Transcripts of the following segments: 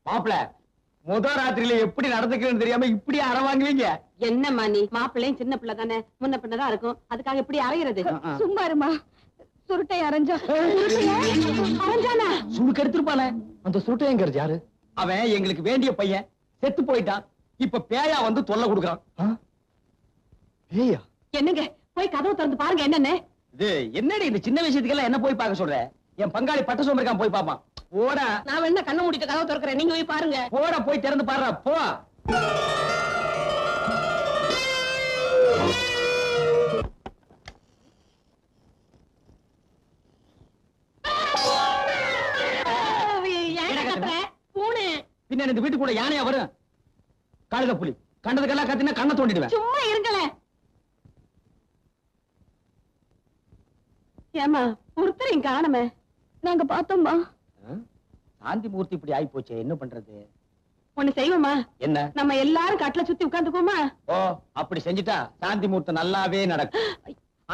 மாப்பிள முதல் ராத்திரியில எப்படி நடந்துக்கிறேன்னு தெரியாம இப்படி அற வாங்குவீங்க? என்னம்மா நீ மாப்பிள்ளையும் சின்ன பிள்ளை தானே, முன்ன பின்னதான் இருக்கும், அதுக்காக இப்படி அரைகிறது? சும்மா இருமா. சுருட்டை அரைஞ்சா அரைஞ்சானா? சுருக்கு எடுத்துருப்பானே. அந்த சுருட்டைங்கிறது யாரு? அவன் எங்களுக்கு வேண்டிய பையன், செத்து போயிட்டான். இப்ப பேயா வந்து தொல்லை கொடுக்குறான். பேயா? என்னங்க போய் கதவு திறந்து பாருங்க. என்னன்னு இது என்னடி இந்த சின்ன விஷயத்துக்கெல்லாம் என்ன போய் பார்க்க சொல்ற? என் பங்காளி பட்ட சோம்பருக்கான், போய் பாப்பான். போடா. நான் வேணா கண்ணை மூடிட்டு கதவு திறக்கிறேன், நீங்க போய் பாருங்க. போடா, போய் திறந்து பாருடா, போ. பூனை பின்ன இந்த வீட்டு கூட யானையா வரும்? காலையில புலி கண்டதுக்கெல்லாம் கத்தினா கண்ணை தோண்டிடுவேன். சும்மா இருங்களேன். ஏமா ஒருத்தரையும் காணமே. நாங்க பார்த்தோம்மா. சாந்தி மூர்த்தி இப்படி ஆயி போச்சு, என்ன பண்றது? ஒண்ணு செய்வோமா? என்ன? நம்ம எல்லாரும் கட்டில சுத்தி உட்கார்ந்துக்கோமா? ஓ, அப்படி செஞ்சுட்டா சாந்தி மூர்த்தம் நல்லாவே நடக்கும்.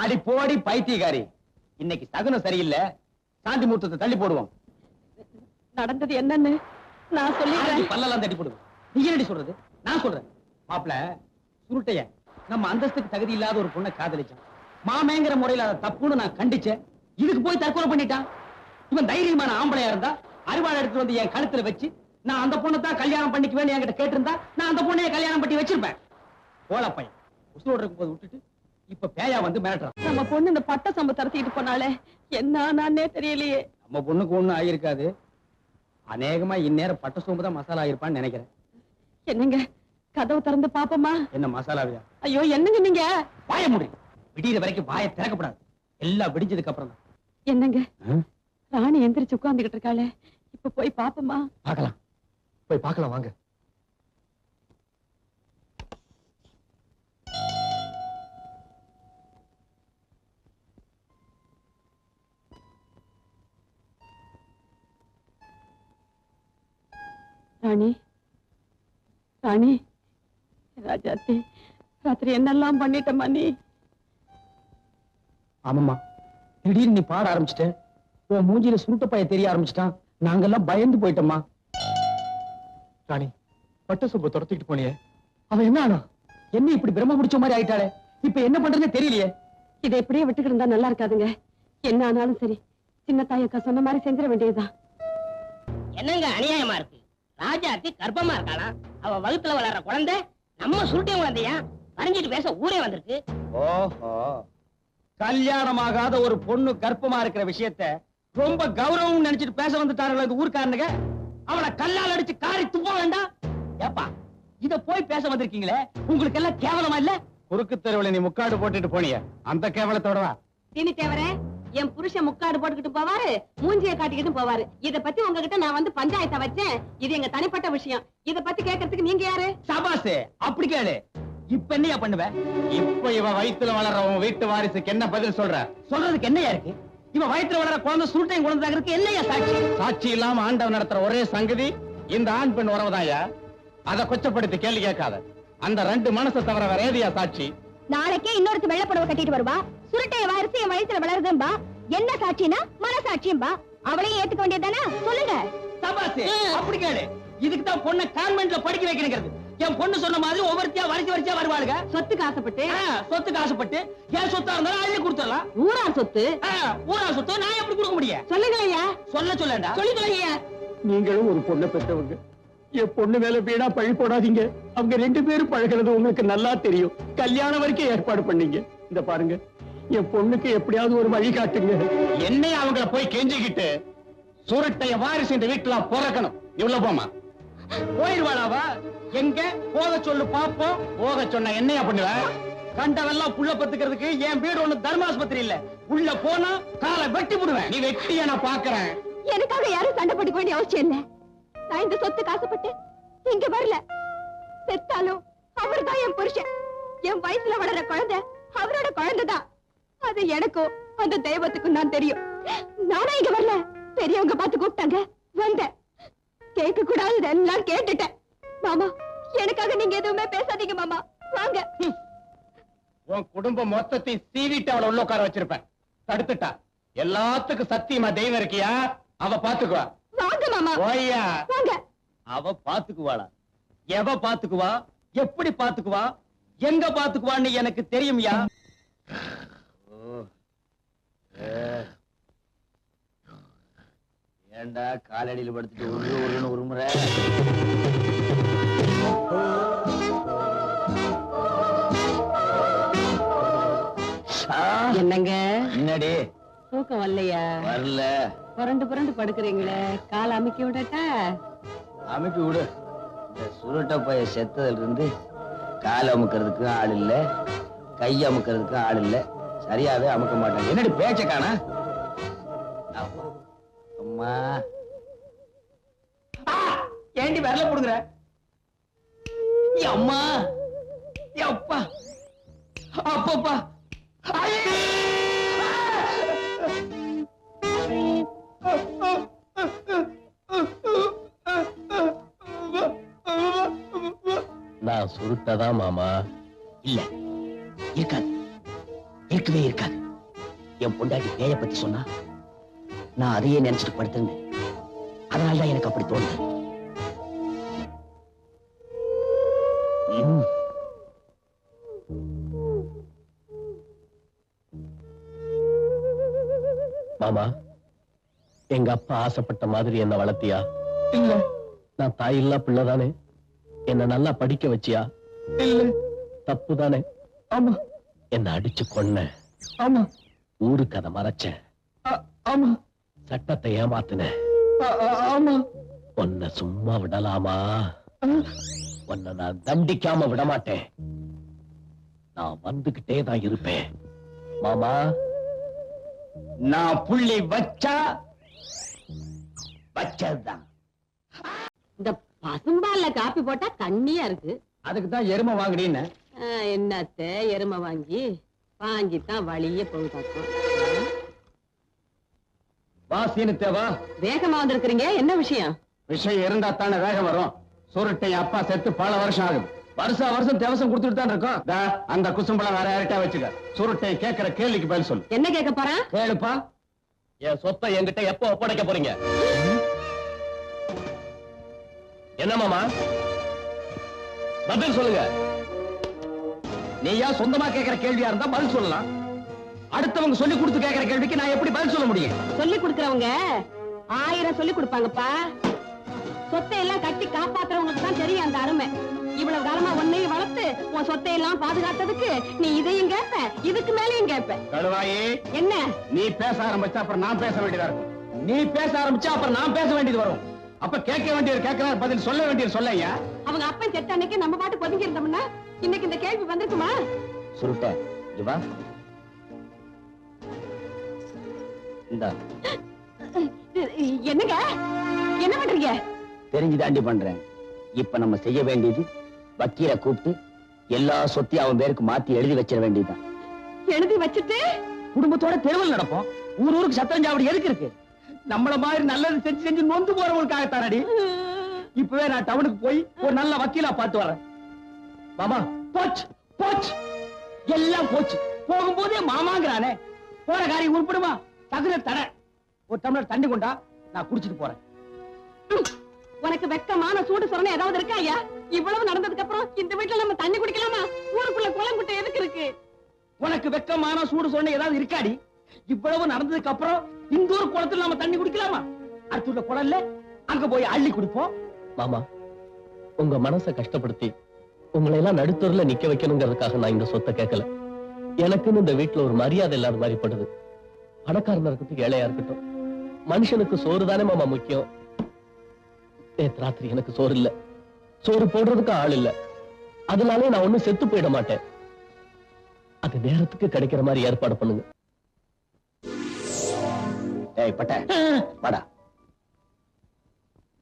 அடி போடி பைத்தியக்காரி, இன்னைக்கு சகுனம் சரியில்லை, சாந்தி மூர்த்தத்தை தள்ளி போடுவோம். நடந்தது என்னன்னு நான் சொல்லிடுறேன். பல்லெல்லாம் தட்டி போடுவோம். நீ என்னடி சொல்றது? நான் சொல்றேன். மாப்பிள சுருட்டைய நம்ம அந்தஸ்துக்கு தகுதி இல்லாத ஒரு பொண்ணை காதலிச்சான். மாமேங்கிற முறையில அதை தப்புன்னு நான் கண்டிச்சேன். இதுக்கு போய் தற்கொலை பண்ணிட்டான். இவன் தைரியமான ஆம்பளையா இருந்தா அரிவாள் எடுத்து வந்து என் கழுத்துல வச்சு நான் அந்த பொண்ணை தான் கல்யாணம் பண்ணிக்குவேன்னு என்கிட்ட கேட்டிருந்தா நான் அந்த பொண்ணைய கல்யாணம் பண்ணி வச்சிருப்பேன். போல பையன் உசுரோடு இருக்கும் போது விட்டுட்டு இப்ப பேயா வந்து மிரட்டுறான். நம்ம பொண்ணு இந்த பட்ட சம்பு தரத்திட்டு போனாலே என்ன நானே தெரியலையே. நம்ம பொண்ணுக்கு ஒண்ணும் ஆயிருக்காது. அநேகமா இந்நேரம் பட்ட சோம்பு தான் மசாலா ஆயிருப்பான்னு நினைக்கிறேன். என்னங்க கதவு திறந்து பாப்போமா? என்ன மசாலாவியா? ஐயோ என்னங்க நீங்க வாய முடி. விடிகிற வரைக்கும் வாயை திறக்கப்படாது. எல்லாம் விடிஞ்சதுக்கு அப்புறம் தான். என்னங்க ராணி எந்திரிச்சு உட்கார்ந்துகிட்டு இருக்காளே, இப்ப போய் பாப்போமா? பார்க்கலாம், போய் பார்க்கலாம் வாங்க. ராணி ராணி ராஜாத்தி, ராத்திரி என்னெல்லாம் பண்ணிட்டமா நீ? ஆமாம்மா, திடீர்னு நீ பாட ஆரம்பிச்சிட்ட, உன் மூஞ்சில சுருட்ட பைய தெரிய ஆரம்பிச்சிட்டான். நாங்கெல்லாம் பயந்து போயிட்டோம்மா. ராணி, பட்ட சொப்ப துரத்திட்டு போனியே, அவன் என்ன ஆனா? என்ன இப்படி பிரம்ம பிடிச்ச மாதிரி ஆயிட்டாளே, இப்ப என்ன பண்றதுன்னு தெரியலையே. இதை எப்படியே விட்டுக்கிட்டு இருந்தா நல்லா இருக்காதுங்க. என்ன ஆனாலும் சரி, சின்ன தாயக்கா சொன்ன மாதிரி செஞ்சிட வேண்டியதுதான். என்னங்க அநியாயமா இருக்கு? ராஜாத்தி கர்ப்பமா இருக்காளா? அவ வகுத்துல வளர்ற குழந்தை நம்ம சுருட்டை குழந்தையா? வரைஞ்சிட்டு பேச ஊரே வந்திருக்கு. ஓஹோ, கல்யாணமாகாத ஒரு பொண்ணு கர்ப்பமா இருக்கிற விஷயத்த ரொம்ப கௌரவம் நினைச்சிட்டு பேச வந்துட்டார்கள் இந்த ஊர்க்காரனுங்க. அவளை கல்லால் அடிச்சு காரி துப்ப வேண்டாம். ஏப்பா, இத போய் பேச வந்திருக்கீங்களே, உங்களுக்கு எல்லாம் கேவலமா இல்ல? குறுக்கு தெருவுல நீ முக்காடு போட்டுட்டு போனிய, அந்த கேவலத்தோடவா? தினி தேவரே, என் புருஷன் முக்காடு போட்டுக்கிட்டு போவாரு, மூஞ்சிய காட்டிக்கிட்டு போவாரு. இத பத்தி உங்ககிட்ட நான் வந்து பஞ்சாயத்தை வச்சேன். இது எங்க தனிப்பட்ட விஷயம். இத பத்தி கேட்கறதுக்கு நீங்க யாரு? சபாசே, அப்படி கேளு. இப்ப என்னையா பண்ணுவ? இப்ப இவ வயித்துல வளர்ற உன் வீட்டு வாரிசுக்கு என்ன பதில் சொல்ற? சொல்றதுக்கு என்னையா இருக்கு? இவ வயித்துல வளர்ற குழந்தை சுருட்டையும் குழந்தைக்கு என்னையா சாட்சி? சாட்சி இல்லாம ஆண்டவன் நடத்துற ஒரே சங்கதி இந்த ஆண் பெண் உறவுதாயா. அதை கொச்சப்படுத்தி கேள்வி கேட்காத. அந்த ரெண்டு மனசை தவிர வேற ஏதியா சாட்சி? நாளைக்கே இன்னொருத்து வெள்ளை புடவை கட்டிட்டு வருவா, சுருட்டைய வாரிசு என் வயித்துல வளருதும்பா. என்ன சாட்சினா மனசாட்சியும்பா. அவளையும் ஏத்துக்க வேண்டியதானே? சொல்லுங்க. சபாசே, அப்படி கேளு. இதுக்கு தான் பொண்ணை கான்வென்ட்ல படிக்க வைக்கிறது. என் பொண்ணு சொன்ன மாதிரி ஒவ்வொருத்தியா வரிசையா வருவாளுங்க. சொத்துக்கு ஆசைப்பட்டு சொத்துக்கு ஆசைப்பட்டு என் சொத்தா இருந்தாலும் அள்ளி கொடுத்துடலாம். ஊரா சொத்து? ஊரா சொத்து நான் எப்படி கொடுக்க முடியும்? சொல்லுங்களையா. சொல்லண்டா. சொல்லிக்கலையா. நீங்களும் ஒரு பொண்ணை பெற்றவங்க. என் பொண்ணு மேல வீணா பழி போடாதீங்க. அவங்க ரெண்டு பேரும் பழகிறது உங்களுக்கு நல்லா தெரியும். கல்யாணம் வரைக்கும் ஏற்பாடு பண்ணீங்க. இந்த பாருங்க, என் பொண்ணுக்கு எப்படியாவது ஒரு வழி காட்டுங்க. என்னை அவங்கள போய் கெஞ்சிக்கிட்டு சுருட்டைய வாரிசு இந்த வீட்டுல பிறக்கணும். இவ்வளவு போமா போயிருவாளாவா? எங்க போக சொல்லு பாப்போம். போக சொன்ன என்னையா பண்ணுவ? கண்டவெல்லாம் புள்ள பத்துக்கிறதுக்கு என் வீடு ஒண்ணு தர்மாஸ்பத்திரி இல்ல. உள்ள போனா காலை வெட்டி விடுவேன். நீ வெட்டிய நான் பாக்குறேன். எனக்காக யாரும் சண்டை போட்டுக்க வேண்டிய அவசியம் இல்ல. நான் இந்த சொத்துக்கு ஆசைப்பட்டு இங்க வரல. செத்தாலும் அவர்தான் என் புருஷன். என் வயசுல வளர்ற குழந்தை அவரோட குழந்தைதான். அது எனக்கும் அந்த தெய்வத்துக்கும் தான் தெரியும். நானா இங்க வரல, பெரியவங்க பார்த்து கூப்பிட்டாங்க, வந்தேன். கேட்க கூடாது எல்லாம் கேட்டுட்டேன். மாமா, எனக்காக நீங்க எதுவுமே பேசாதீங்க மாமா. வாங்க. உன் குடும்பம் மொத்தத்தை சீவிட்டு அவளை உள்ள உட்கார வச்சிருப்பேன். தடுத்துட்டா. எல்லாத்துக்கும் சத்தியமா தெய்வம் இருக்கியா? அவ பாத்துக்குவா. வாங்க மாமா. ஓய்யா. வாங்க. அவ பாத்துக்குவாளா? எவ பாத்துக்குவா? எப்படி பாத்துக்குவா? எங்க பாத்துக்குவான்னு எனக்கு தெரியும்யா. ஏண்டா காலடியில் படுத்துட்டு ஒரு முறை என்னங்க என்னடி தூக்கம் வரலையா? வரல. புரண்டு புரண்டு படுக்கிறீங்களே, கால் அமுக்கி விடட்டா? அமைப்பு விடு. இந்த சுருட்ட பைய செத்ததுல இருந்து கால் அமுக்கிறதுக்கும் ஆள் இல்ல, கை அமுக்கிறதுக்கும் ஆள் இல்ல. சரியாவே அமுக்க மாட்டாங்க. என்னடி பேச்ச காணா? அம்மா ஏண்டி வரல போடுங்கிற? அம்மா, அப்பா, அப்பப்பா, நான் சுருட்டதான் மாமா. இல்ல, இருக்காது, இருக்கவே இருக்காது. என் பொண்டாட்டி பேய பத்தி சொன்னா நான் அதையே நினைச்சிட்டு படுத்திருந்தேன். அதனாலதான் எனக்கு அப்படி தோணுது. மாமா, எங்க அப்பா ஆசைப்பட்ட மாதிரி என்ன வளர்த்தியா? இல்ல. நான் தாயில்லா பிள்ளைதானே? என்ன நல்லா படிக்க வச்சியா? இல்ல. தப்புதானே? ஆமா. என்ன அடிச்சு கொன்ன? ஆமா. ஊருக்கு அதை மறைச்சேன். ஆமா. சட்டத்தை ஏமாத்தின? ஆமா. உன்னை சும்மா விடலாமா? உன்னை நான் தண்டிக்காம விட மாட்டேன். நான் வந்துகிட்டே தான் இருப்பேன். மாமா, நான் புள்ளி வச்சா வச்சதுதான். இந்த பசும்பால்ல காப்பி போட்டா கண்ணியா இருக்கு. அதுக்கு தான் எருமை வாங்குறீன்னு. என்னத்த எருமை வாங்கித்தான் வழியே போகுதாக்கும். வாசின்னு தேவா. வேகமா வந்திருக்கிறீங்க, என்ன விஷயம்? விஷயம் இருந்தா தானே வேகம் வரும். சுருட்டை அப்பா செத்து பல வருஷம் ஆகுது. வருஷம் தேவசம் கொடுத்துட்டு தான் இருக்கோம். அந்த குசும்பளம் வேற யார்கிட்ட வச்சுக்க. சுருட்டை கேட்கிற கேள்விக்கு பதில் சொல்லு. என்ன கேட்க போறான்? கேளுப்பா. என் சொத்தை என்கிட்ட எப்ப ஒப்படைக்க போறீங்க? என்ன மாமா, பதில் சொல்லுங்க. நீயா சொந்தமா கேட்கிற கேள்வியா இருந்தா பதில் சொல்லலாம். அடுத்தவங்க சொல்லி கொடுத்து கேட்கிற கேள்விக்கு நான் எப்படி பதில் சொல்ல முடியும்? சொல்லி கொடுக்கறவங்க 1000 சொல்லி கொடுப்பாங்கப்பா. சொத்தை எல்லாம் கட்டி காப்பாத்துறவங்களுக்கு தான் தெரியும் அந்த அருமை. இவ்வளவு காலமா உன்னையும் வளர்த்து உன் சொத்தை எல்லாம் பாதுகாத்ததுக்கு நீ இதையும் கேட்ப, இதுக்கு மேலையும் கேட்ப. கழுவாயே, என்ன நீ பேச ஆரம்பிச்சா அப்புறம் நான் பேச வேண்டியதா இருக்கும். நீ பேச ஆரம்பிச்சா அப்புறம் நான் பேச வேண்டியது வரும். அப்ப கேட்க வேண்டியது கேட்கிறார், பதில் சொல்ல வேண்டியது சொல்லையா. அவங்க அப்பன் செத்த அன்னைக்கு நம்ம பாட்டு ஒதுங்கி இருந்தோம்னா இன்னைக்கு இந்த கேள்வி வந்திருக்குமா? சுருட்ட இவா இந்தா. என்னங்க என்ன பண்றீங்க? தெரிஞ்சுதாண்டி பண்றேன். இப்ப நம்ம செய்ய வேண்டியது வக்கீல கூப்பிட்டு எல்லா சொத்தையும் அவன் பேருக்கு மாத்தி எழுதி வச்சிட வேண்டியதுதான். எழுதி வச்சுட்டு குடும்பத்தோட தெருவில் நடப்போம். ஊருக்கு சத்தஞ்சாவடி எதுக்கு இருக்கு? நம்மள மாதிரி நல்லது செஞ்சு செஞ்சு நொந்து போறவங்களுக்காகத்தானடி. இப்பவே நான் டவுனுக்கு போய் ஒரு நல்ல வக்கீலா பார்த்து வரேன். மாமா, போச்சு போச்சு, எல்லாம் போச்சு. போகும்போதே மாமாங்கிறானே, போற காரியம் உருப்படுமா? தகுந்த தடை. ஒரு டம்ளர் தண்ணி கொண்டா, நான் குடிச்சிட்டு போறேன். உனக்கு வெக்கமான சூடு சொரணை ஏதாவது இருக்கா ஐயா? இவ்வளவு நடந்ததுக்கு அப்புறம் இந்த வீட்டுல நம்ம தண்ணி குடிக்கலாமா? ஊருக்குள்ள குளங்குட்டை எதுக்கு இருக்கு? உனக்கு வெக்கமான சூடு சொன்ன ஏதாவது இருக்காடி? இவ்வளவு நடந்ததுக்கு அப்புறம் இந்த ஒரு குளத்துல நம்ம தண்ணி குடிக்கலாமா? அடுத்துள்ள குளம்ல அங்க போய் அள்ளி குடிப்போம். மாமா, உங்க மனசை கஷ்டப்படுத்தி உங்களை எல்லாம் நடுத்தூர்ல நிக்க வைக்கணுங்கிறதுக்காக நான் இந்த சொத்தை கேட்கல. எனக்குன்னு இந்த வீட்டுல ஒரு மரியாதை இல்லாத மாதிரி படுது. பணக்காரனா இருக்கட்டும், ஏழையா இருக்கட்டும், மனுஷனுக்கு சோறு தானே மாமா முக்கியம். நேத்து ராத்திரி எனக்கு சோறு இல்ல, சோறு போடுறதுக்கு ஆள் இல்ல. அதனாலே நான் ஒண்ணும் செத்து போயிட மாட்டேன். அது நேரத்துக்கு கிடைக்கிற மாதிரி ஏற்பாடு பண்ணுங்க. டேய் பட்ட வாடா.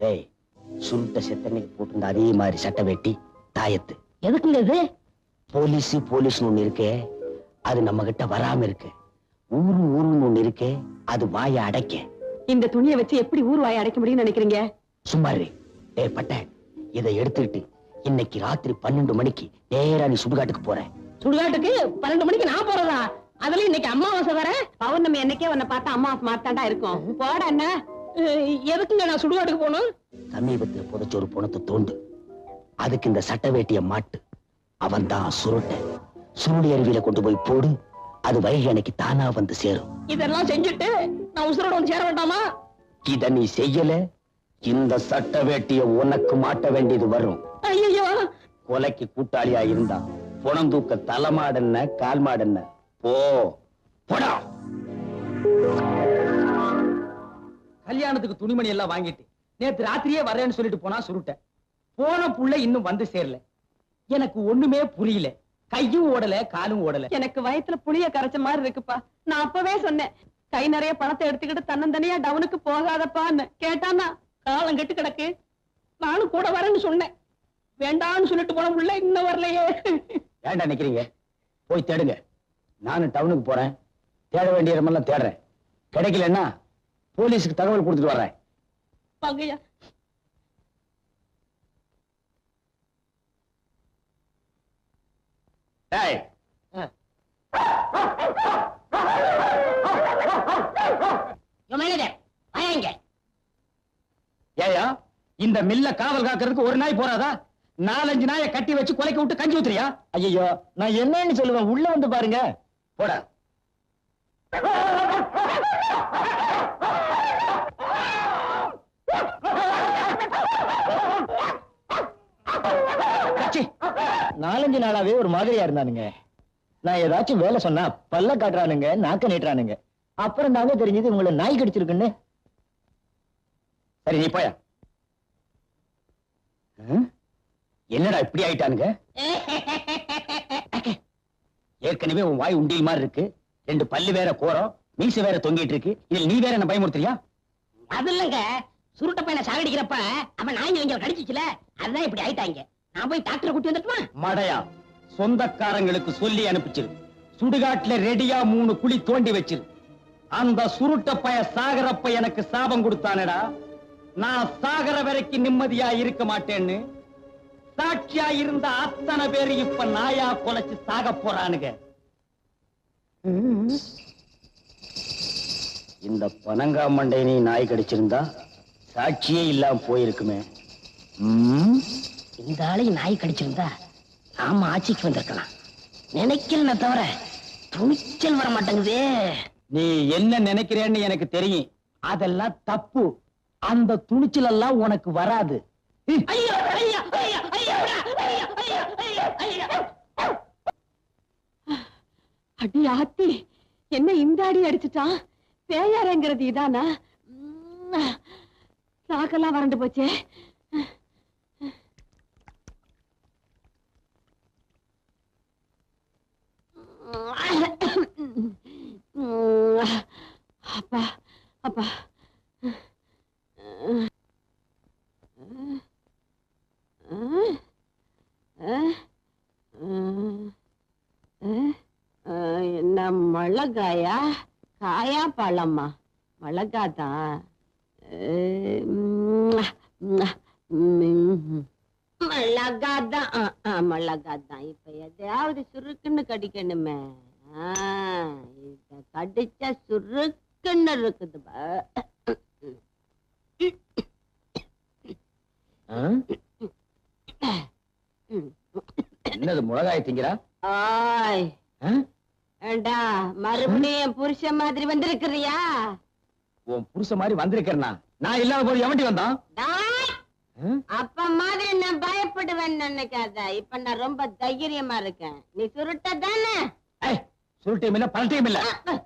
டேய், சுருட்ட செத்தன்னைக்கு போட்டிருந்த அதே மாதிரி சட்டை வெட்டி தாயத்து எதுக்குங்க இது? போலீஸ் ஒண்ணு இருக்கே, அது நம்ம கிட்ட வராம இருக்கு. ஊருன்னு ஒண்ணு இருக்கே, அது வாயை அடைக்க. இந்த துணியை வச்சு எப்படி ஊர் வாயை அடைக்க முடியும்னு நினைக்கிறீங்க? சும்மா இரு. டேய் பட்ட, இதை எடுத்துக்கிட்டு இன்னைக்கு ராத்திரி 12 மணிக்கு நேரா நீ சுடுகாட்டுக்கு போற. சுடுகாட்டுக்கு 12 மணிக்கு நான் போறதா? அதுல இன்னைக்கு அமாவாசை வர. பௌர்ணமி என்னைக்கே உன்னை பார்த்தா அமாவாசை மாத்தாண்டா இருக்கும். போட என்ன எதுக்குங்க நான் சுடுகாட்டுக்கு போகணும்? சமீபத்துல புதைச்ச ஒரு பணத்தை தோண்டு, அதுக்கு இந்த சட்ட வேட்டிய மாட்டு. அவன் தான் சுருட்ட. சுருளி அருவியில கொண்டு போய் போடு, அது வைகை அணைக்கு தானா வந்து சேரும். இதெல்லாம் செஞ்சுட்டு நான் உசுரோட வந்து சேர வேண்டாமா? இத நீ செய்யல, இந்த சட்ட வேட்டிய உனக்கு மாட்ட வேண்டியது வரும். ஐயோ, கொலைக்கு கூட்டாளியா இருந்தா புணம் தூக்க தலைமாடன்ன கால் மாடன்ன போ போடா. கல்யாணத்துக்கு துணிமணி எல்லாம் வாங்கிட்டு நேத்து ராத்திரியே வரேன்னு சொல்லிட்டு போனா சுருட்ட. போன புள்ள இன்னும் வந்து சேரல. எனக்கு ஒண்ணுமே புரியல. கையும் ஓடல, காலும் ஓடல. எனக்கு வயத்துல புளிய கரைச்ச மாதிரி இருக்குப்பா. நான் அப்பவே சொன்னேன், கை நிறைய பணத்தை எடுத்துக்கிட்டு தன்னந்தனியா டவுனுக்கு போகாதப்பான்னு. கேட்டானா காலம் கெட்டு கிடக்கு. நானும் கூட வரேன்னு சொன்னேன். வேண்டான்னு சொல்லிட்டு போன புள்ள இன்னும் வரலையே. ஏன்டா நிக்கிறீங்க? போய் தேடுங்க. நானும் டவுனுக்கு போறேன். தேட வேண்டிய இடமெல்லாம் தேடுறேன். கிடைக்கலன்னா போலீஸுக்கு தகவல் கொடுத்துட்டு வர்றேன். வாங்கய்யா. டேய், ஏயா இந்த மில்ல காவல் காக்கிறதுக்கு ஒரு நாய் போறாதா? 4-5 நாயை கட்டி வச்சு கொலைக்கு விட்டு கஞ்சி ஊத்துறியா? ஐயோ, நான் என்னன்னு சொல்லுவேன், உள்ள வந்து பாருங்க. போடா. கச்சி, 4-5 நாளாவே ஒரு மாதிரியா இருந்தானுங்க. நான் ஏதாச்சும் வேலை சொன்னா பல்ல காட்டுறானுங்க, நாக்க நீட்டுறானுங்க. அப்புறம் தாங்க தெரிஞ்சது உங்களை நாய் கடிச்சிருக்குன்னு. சரி, நீ போயா. என்னடா இப்படி ஆயிட்டானுங்க? ஏற்கனவே உன் வாய் உண்டியல் மாதிரி இருக்கு. 2 பல்லு வேற கோரம், மீசை வேற தொங்கிட்டு இருக்கு. இதில் நீ வேற என்ன பயமுறுத்துறியா? அது இல்லங்க, சுருட்ட பையனை சாகடிக்கிறப்ப அவன் நாய் இவங்க கடிச்சிச்சுல, அதுதான் இப்படி ஆயிட்டாங்க. நான் போய் டாக்டரை கூட்டி வந்துட்டுமா? மடையா, சொந்தக்காரங்களுக்கு சொல்லி அனுப்பிச்சிரு. சுடுகாட்டுல ரெடியா 3 குழி தோண்டி வச்சிரு. அந்த சுருட்ட பைய சாகரப்ப எனக்கு சாபம் கொடுத்தானடா. நான் சாகர வரைக்கும் நிம்மதியா இருக்க மாட்டேன்னு சாட்சியா இருந்த அத்தனை பேரு இப்ப நாயா கொலைச்சு சாக போறானுங்க. இந்த பனங்காமண்டை நீ நாய் கடிச்சிருந்தா சாட்சியே இல்லாம போயிருக்குமே. இந்த ஆளையும் நாய் கடிச்சிருந்தா நாம ஆட்சிக்கு வந்திருக்கலாம். நினைக்கிறேன்னு தவிர துணிச்சல் வர மாட்டேங்குதே. நீ என்ன நினைக்கிறேன்னு எனக்கு தெரியும். அதெல்லாம் தப்பு. அந்த துணிச்சல் எல்லாம் உனக்கு வராது. ஐயா, ஐயா, ஐயா, ஐயா, ஐயா, ஐயா, ஐயா, ஐயா. அடி ஆத்தி, என்ன இந்த அடி அடிச்சுட்டான்? பேயாரங்கிறது இதானா? சாக்கெல்லாம் வறண்டு போச்சே. அப்பா அப்பா, என்ன மிளகாயா? காயா பழமா? மிளகாதான். மிளகாதான், மிளகாதான். இப்ப எதையாவது சுருக்குன்னு கடிக்கணுமே. இத கடிச்சா சுருக்குன்னு இருக்குது. என்னது மிளகாய் திங்கிறா? ஆய், ஏண்டா மறுபடியும் புருஷன் மாதிரி வந்திருக்கிறியா? உன் புருஷ மாதிரி வந்திருக்கிறனா? நான் இல்லாத போது எவண்டி வந்தான்? அப்ப மாதிரி நான் பயப்படுவேன்னு நினைக்காத. இப்ப நான் ரொம்ப தைரியமா இருக்கேன். நீ சுருட்ட தானே? சுருட்டையும் இல்ல, பழட்டையும் இல்ல.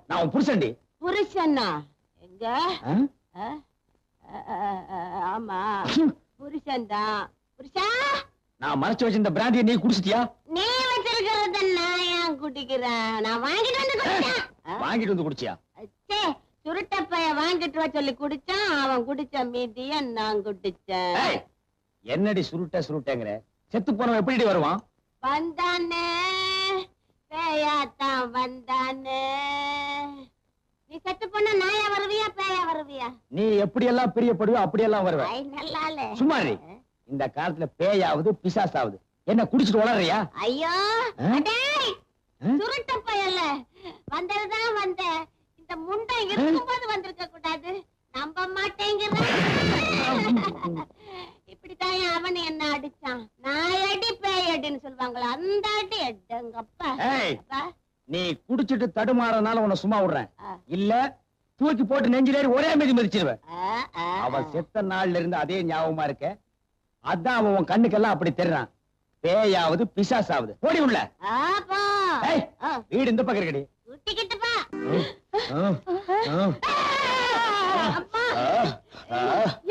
நான் உன் புருஷன்டி. புருஷனா? எங்க? ஆமா, புருஷன் தான். புருஷா, நான் மறைச்சு வச்சிருந்த பிராந்தியை நீ குடிச்சிட்டியா? நீ வச்சிருக்கிறத நான் ஏன் குடிக்கிறேன்? நான் வாங்கிட்டு வந்து குடிச்சேன். வாங்கிட்டு வந்து குடிச்சியா? சுருட்ட பைய வாங்கிட்டு வா சொல்லி குடிச்சான். அவன் குடிச்ச மீதிய நான் குடிச்சேன். என்னடி சுருட்ட சுருட்டங்கிற? செத்து போனவன் எப்படி வருவான்? வந்தானே, பேயாத்தான் வந்தானே. நீ செத்து போனா நாயா வருவியா பேயா வருவியா? நீ எப்படி எல்லாம் பிரியப்படுவோ அப்படியெல்லாம் வருவ. நல்லாலே சும்மா இந்த காலத்துல பேயாவது பிசாசாவது. என்ன குடிச்சிட்டு வளர்றியா? ஐயோ, சுருட்ட பையல்ல வந்ததுதான் வந்த. இந்த முண்டை இருக்கும்போது வந்திருக்க கூடாது. நம்ப மாட்டேங்கிற இப்படித்தான் அவன் என்ன அடிச்சான். நான் அடி பேய் அடின்னு சொல்லுவாங்களா, அந்த அடி எங்கப்பா. நீ குடிச்சிட்டு தடுமாறனால உன்னை சும்மா விடுறேன், இல்ல தூக்கி போட்டு நெஞ்சிலேறி ஒரே மீதி மிதிச்சிருவேன். அவன் செத்த நாள்ல இருந்து அதே ஞாபகமா இருக்க, அதான் அவன் உன் கண்ணுக்கெல்லாம் அப்படி தெரிறான். பேயாவது பிசாசாவது ஓடி உள்ள. வீடு இந்த பக்கம் இருக்கடி.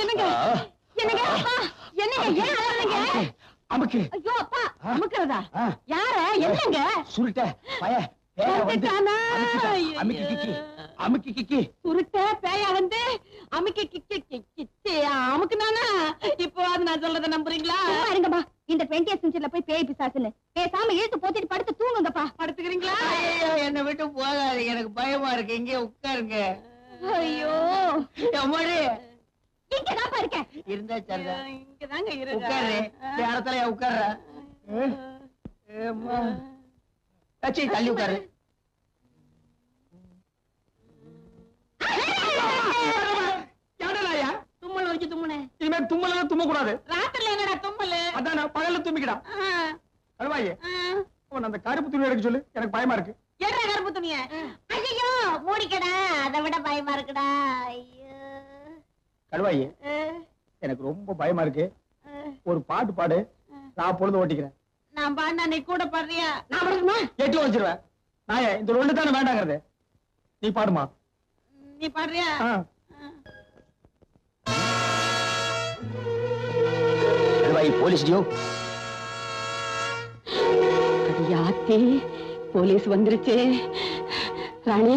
என்னங்க என்னங்க என்னங்க ஏன் அழறீங்க? அமுக்கு. ஐயோ அப்பா, அமுக்குறதா? யார? என்னங்க? சுருட்ட பய பேயா வந்து அமுக்கி கிக்கி அமுக்கி கிக்கி. சுருட்ட பேயா வந்து அமுக்கி கிக்கி கிக்கி அமுக்குனானா? இப்போ அது நான் சொல்றத நம்புறீங்களா? இருங்கப்பா, இந்த 20th செஞ்சுரில போய் பேய் பிசாசுன்னு பேசாம இழுத்து போத்திட்டு படுத்து தூங்குங்கப்பா. படுத்துக்கிறீங்களா? என்னை விட்டு போகாதீங்க, எனக்கு பயமா இருக்கு. இங்கே உட்காருங்க. ஐயோ அம்மாடி இங்கதான்ப்பா இருக்கேன். இருந்தா சரிதா. இங்கதாங்க இருக்கு. உட்காரு. இடத்துல உட்கார்ற. தள்ளி உட்காரு. தும்மல் வச்சு தும்முனே. இனிமே தும்மல தும்ம கூடாது. ராத்திரில என்னடா தும்மல்? அதான் நான் பகல்ல தும்பிக்கிடா. கழுவாயே அந்த கருப்பு துணி எடுக்க சொல்லு, எனக்கு பயமா இருக்கு. என்ன கருப்பு துணிய? ஐயோ மூடிக்கடா, அதை விட பயமா இருக்குடா. ஐயோ கழுவாயே எனக்கு ரொம்ப பயமா இருக்கு. ஒரு பாட்டு பாடு, நான் பொழுது ஓட்டிக்கிறேன். நான் பாண்டா, நீ கூட பாடுறியா? நான் படுக்கணுமா? எட்டு வச்சிருவேன். நான் இந்த ரெண்டு தானே வேண்டாங்கிறது. நீ பாடுமா? நீ பாடுறியா? போலீஸ் ஜோ. யாத்தி போலீஸ் வந்துருச்சு. ராணி,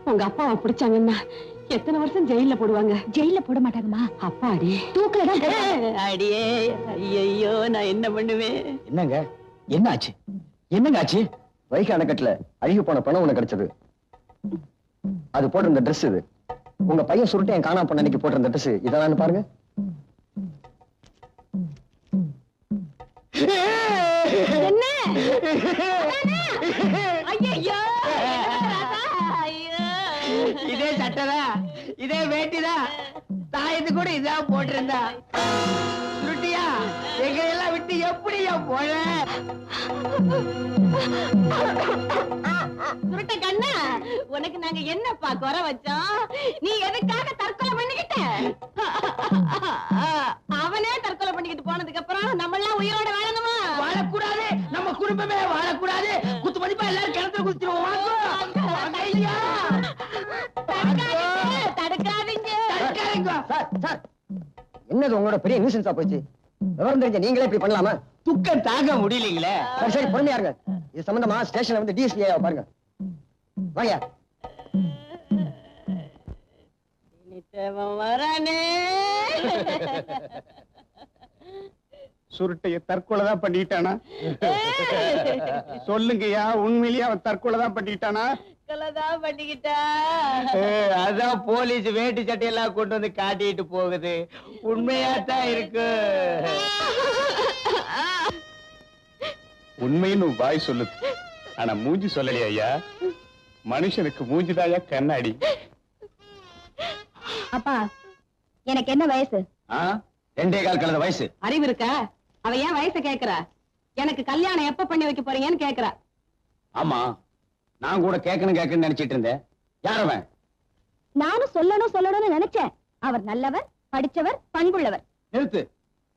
உங்க அப்பாவை பிடிச்சாங்கன்னா எத்தனை வருஷம் ஜெயில போடுவாங்க? ஜெயில போட மாட்டாங்கம்மா. அப்பாடி தூக்கலதான். அடியே, ஐயோ நான் என்ன பண்ணுவேன்? என்னங்க என்ன ஆச்சு? என்னங்க ஆச்சு? வைகை அணைக்கட்டுல அழுகி போன பணம் உனக்கு கிடைச்சது. அது போட்டு இந்த ட்ரெஸ் இது. உங்க பையன் சுருட்டு என் காணாம போன அன்னைக்கு போட்டு இந்த ட்ரெஸ் இதான் பாருங்க. என்ன? இதே சட்டதா, இதே வேட்டிதா, தாயத்து கூட இதான் போட்டிருந்தா. சுருட்டியா எங்க எல்லாம் விட்டு எப்படியா போன? சுருட்ட கண்ணா, உனக்கு நாங்க என்னப்பா குறை வச்சோம்? நீ எதுக்காக தற்கொலை பண்ணிக்கிட்ட? அவனே தற்கொலை பண்ணிக்கிட்டு போனதுக்கு அப்புறம் நம்ம எல்லாம் உயிரோட வாழணுமா? வாழக்கூடாது, நம்ம குடும்பமே வாழக்கூடாது. குத்து மதிப்பா எல்லாரும் கிணத்துல குதிச்சிருவோம். தடுக்காதீங்க. என்னது உங்களோட பெரிய நியூசன்ஸா போச்சு? விவரம் தெரிஞ்ச நீங்களே இப்படி பண்ணலாமா? துக்கம் தாங்க முடியலீங்களே. சரி பொறுமையா இருங்க. இது சம்பந்தமா ஸ்டேஷன்ல வந்து டிஎஸ்பி பாருங்க. வாங்க. வரானே. சுருட்டைய தற்கொலை தான் பண்ணிட்டானா? சொல்லுங்கய்யா, உண்மையிலேயே அவன் தற்கொலை தான் பண்ணிட்டானா? தற்கொலைதான் பண்ணிக்கிட்டா. அதான் போலீஸ் வேட்டி சட்டையெல்லாம் கொண்டு வந்து காட்டிட்டு போகுது. உண்மையாத்தான் இருக்கு. உண்மைன்னு வாய் சொல்லுது, ஆனா மூஞ்சி சொல்லலையா ஐயா? மனுஷனுக்கு மூஞ்சிதாயா கண்ணாடி. அப்பா, எனக்கு என்ன வயசு? 2.25 கலந்த வயசு. அறிவு இருக்கா? அவ ஏன் வயசை கேக்குறா? எனக்கு கல்யாணம் எப்ப பண்ணி வைக்க போறீங்கன்னு கேக்குறா. ஆமா, நான் கூட கேட்கணும்னு நினைச்சிட்டு இருந்தேன். யார் அவன்? நானும் சொல்லணும்னு நினைச்சேன். அவர் நல்லவர், படிச்சவர், பண்புள்ளவர். நிறுத்து.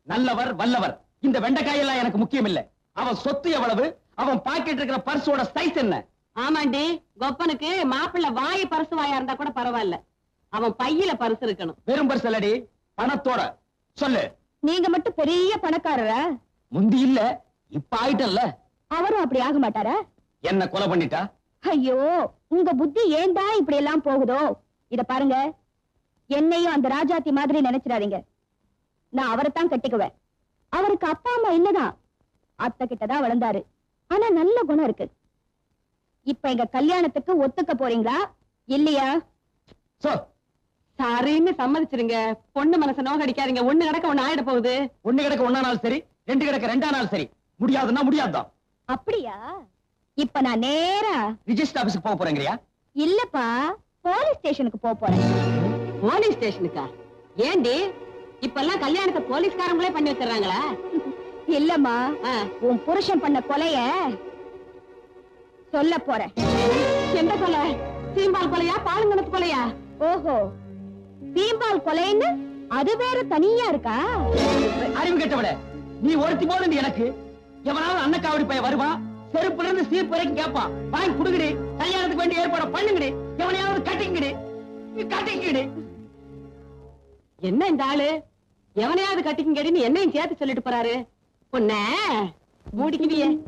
நல்லவர் வல்லவர் இந்த வெண்டைக்காயெல்லாம் எனக்கு முக்கியம் இல்ல. அவன் சொத்து எவ்வளவு, அவன் பாக்கெட் இருக்கிற பர்ஸோட சைஸ் என்ன? ஆமாண்டி, கொப்பனுக்கு மாப்பிள்ள வாய் பரிசு வாயா இருந்தா கூட பரவாயில்ல, அவன் பையில பரிசு இருக்கணும். வெறும் பர்ஸ் இல்லடி, பணத்தோட. சொல்லு. நீங்க மட்டும் பெரிய பணக்காரரா? முந்தி இல்ல, இப்ப ஆயிட்டல்ல. அவரும் அப்படி ஆக மாட்டாரா? என்ன கொலை பண்ணிட்டா? ஐயோ, உங்க புத்தி ஏன்டா இப்படி எல்லாம் போகுதோ? இத பாருங்க, என்னையும் அந்த ராஜாத்தி மாதிரி நினைச்சிடாதீங்க. நான் அவரைத்தான் கட்டிக்குவேன். அவருக்கு அப்பா அம்மா இல்லதான், அத்தை கிட்டதான் வளர்ந்தாரு. ஆனா நல்ல குணம் இருக்கு. இப்ப எங்க கல்யாணத்துக்கு ஒத்துக்க போறீங்களா இல்லையா? சாரின்னு சம்மதிச்சிருங்க. பொண்ணு மனச நோகடிக்காதீங்க. ஒண்ணு கிடக்க ஒண்ணு ஆயிட போகுது. ஒண்ணு கிடக்க ஒன்னா நாள் சரி, 2 கிடக்க 2 நாள் சரி. முடியாதுன்னா முடியாதுதான். அப்படியா? இப்ப நான் நேரா ரிஜிஸ்டர் ஆபீஸ்க்கு போக போறேங்கறியா? இல்லப்பா, போலீஸ் ஸ்டேஷனுக்கு போக போறேன். போலீஸ் ஸ்டேஷனுக்கா? ஏண்டி இப்பெல்லாம் கல்யாணத்தை போலீஸ்காரங்களே பண்ணி வச்சிடறாங்களா? இல்லம்மா, ஆ, உன் புருஷன் பண்ண கொலைய சொல்ல போறேன். எந்த கொலை? சீம்பால் கொலையா, பாலுங்கணத்து கொலையா? ஓஹோ, சீம்பால் கொலைன்னு அது வேற தனியா இருக்கா? அறிவு கெட்டவள, நீ ஒருத்தி போது எனக்கு எவனாவது அன்னக்காவடி பைய வருவான், செருப்புல இருந்து சீப்பு வரைக்கும் கேட்பான், வாங்கி குடுங்கடி, கல்யாணத்துக்கு வேண்டிய ஏற்பாடு பண்ணுங்கடி, எவனையாவது கட்டிங்கடி, கட்டிங்கடி. என்ன இந்த ஆளு எவனையாவது கட்டிக்குங்கடின்னு என்னையும் சேர்த்து சொல்லிட்டு போறாரு. பொண்ண மூடிக்குவியே.